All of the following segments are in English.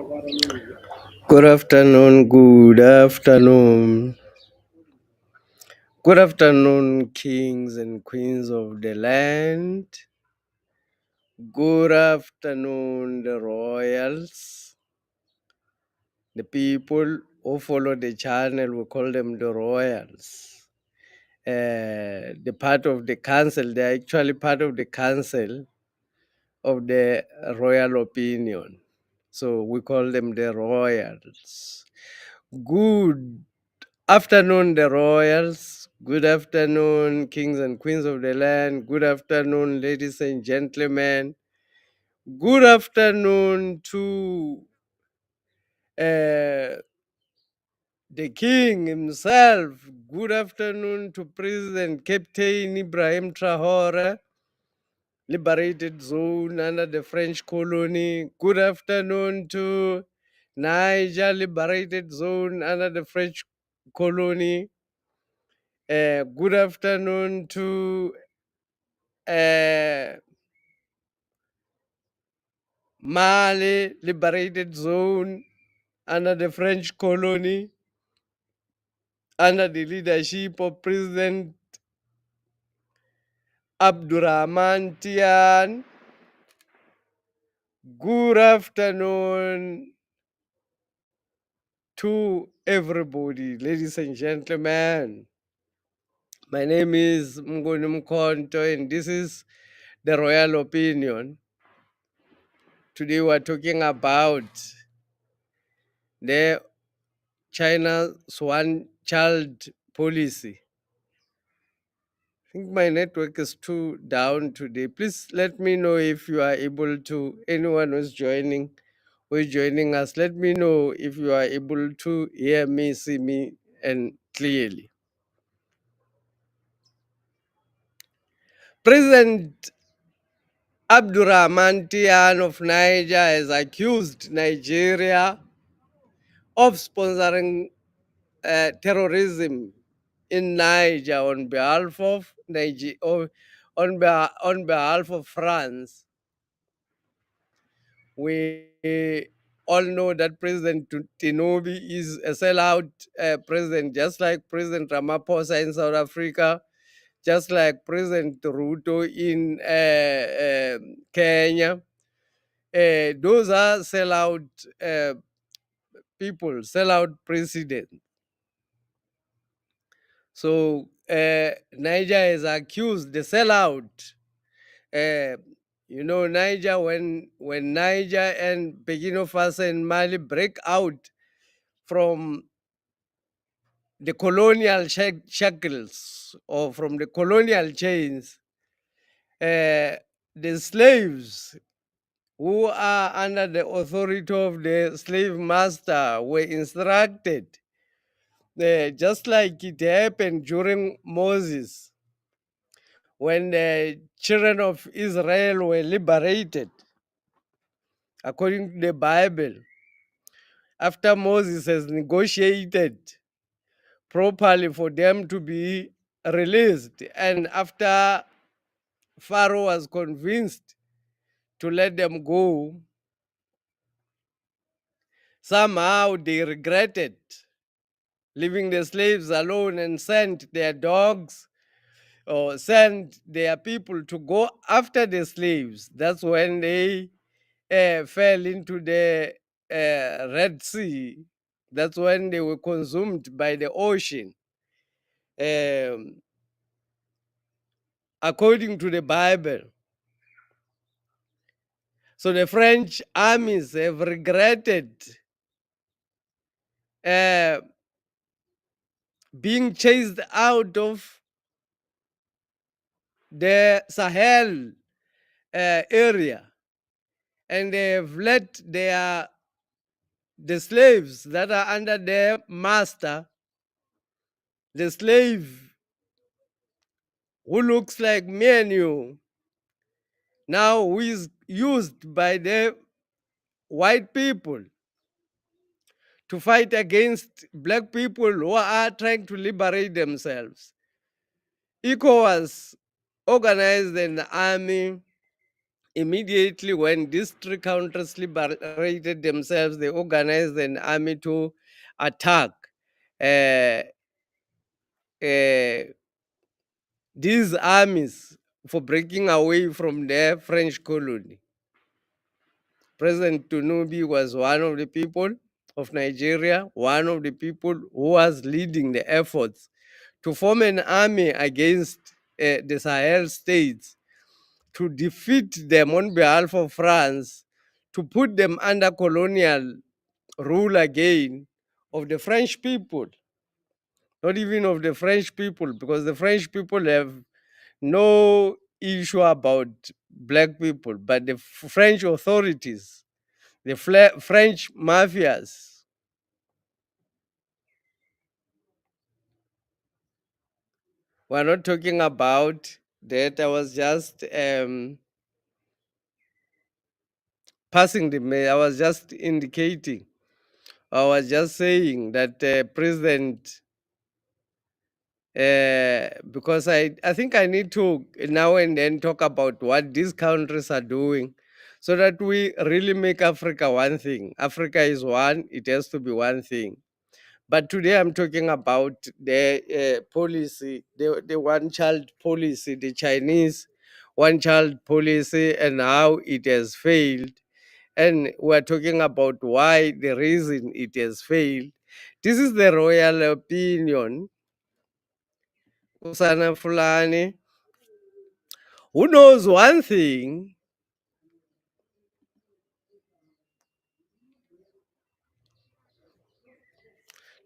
Good afternoon, good afternoon. Good afternoon, kings and queens of the land. Good afternoon, the royals. The people who follow the channel, we call them the royals. The part of the council, they're actually part of the council of the royal opinion. So we call them the royals. Good afternoon, the royals. Good afternoon, kings and queens of the land. Good afternoon, ladies and gentlemen. Good afternoon to uh, the king himself. Good afternoon to President Captain Ibrahim Traore, liberated zone under the French colony. Good afternoon to Niger, liberated zone under the French colony. Good afternoon to Mali, liberated zone under the French colony, under the leadership of President Abdurrahman Tian. Good afternoon to everybody, ladies and gentlemen. My name is Mngoni Mkonto, and this is the Royal Opinion. Today we're talking about the China's one-child policy. I think my network is too down today. Please let me know if you are able to, anyone who's joining us, let me know if you are able to hear me, see me, and clearly. President Abdurrahman Tian of Niger has accused Nigeria of sponsoring terrorism in Niger on behalf of on behalf of France. We all know that President Tinubu is a sellout president, just like President Ramaphosa in South Africa, just like President Ruto in Kenya. Those are sellout people, sellout presidents. So Niger has accused the sellout. Niger, when Niger and Burkina Faso and Mali break out from the colonial shackles or from the colonial chains, the slaves who are under the authority of the slave master were instructed, just like it happened during Moses, when the children of Israel were liberated, according to the Bible, after Moses has negotiated properly for them to be released, and after Pharaoh was convinced to let them go, somehow they regretted leaving the slaves alone and sent their dogs or sent their people to go after the slaves. That's when they fell into the Red Sea. That's when they were consumed by the ocean. According to the Bible. So the French armies have regretted being chased out of the Sahel area, and they have let the slaves that are under their master, the slave who looks like me and you, now who is used by the white people to fight against black people who are trying to liberate themselves. ECOWAS organized an army immediately when these three countries liberated themselves, they organized an army to attack uh, uh, these armies for breaking away from their French colony. President Tinubu was one of the people of Nigeria, one of the people who was leading the efforts to form an army against the Sahel states, to defeat them on behalf of France, to put them under colonial rule again of the French people, not even of the French people, because the French people have no issue about black people, but the French authorities, the French mafias. We're not talking about that. I was just passing I was just indicating. I was just saying that President, because I think I need to now and then talk about what these countries are doing so that we really make Africa one thing. Africa is one, it has to be one thing. But today I'm talking about the policy, the one child policy, the Chinese one child policy, and how it has failed. And we're talking about why, the reason it has failed. This is the royal opinion. Usana Fulani, who knows one thing.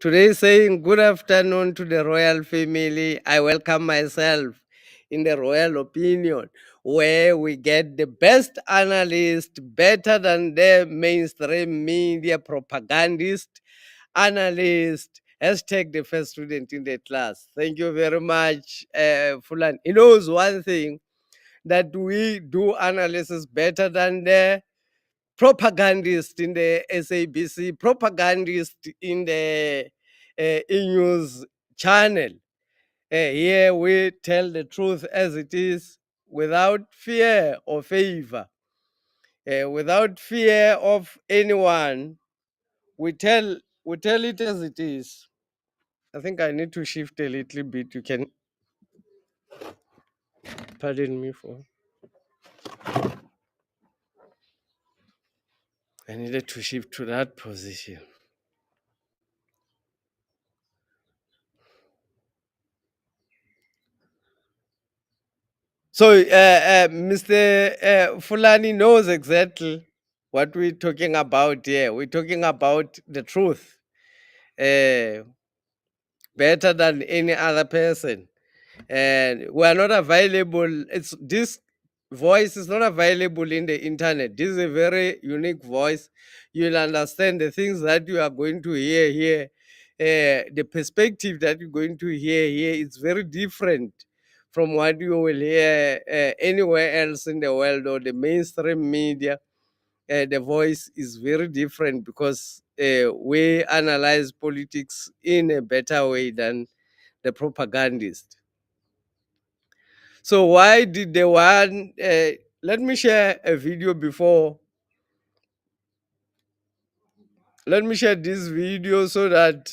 Today saying good afternoon to the royal family. I welcome myself in the royal opinion, where we get the best analyst, better than the mainstream media propagandist, analyst. Hashtag the first student in the class. Thank you very much, Fulan. He knows one thing, that we do analysis better than the propagandist in the SABC, propagandist in the e-news channel. Here we tell the truth as it is, without fear or favor, without fear of anyone. We tell it as it is. I think I need to shift a little bit. You can pardon me for. I needed to shift to that position. So Mr. Fulani knows exactly what we're talking about here. We're talking about the truth better than any other person. And we are not available. This voice is not available in the internet. This is a very unique voice. You'll understand the things that you are going to hear here. The perspective that you're going to hear here is very different from what you will hear anywhere else in the world or the mainstream media. The voice is very different because we analyze politics in a better way than the propagandist. So why did the one? Let me share a video before. Let me share this video so that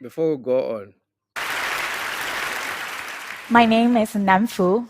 before we go on. My name is Namfu.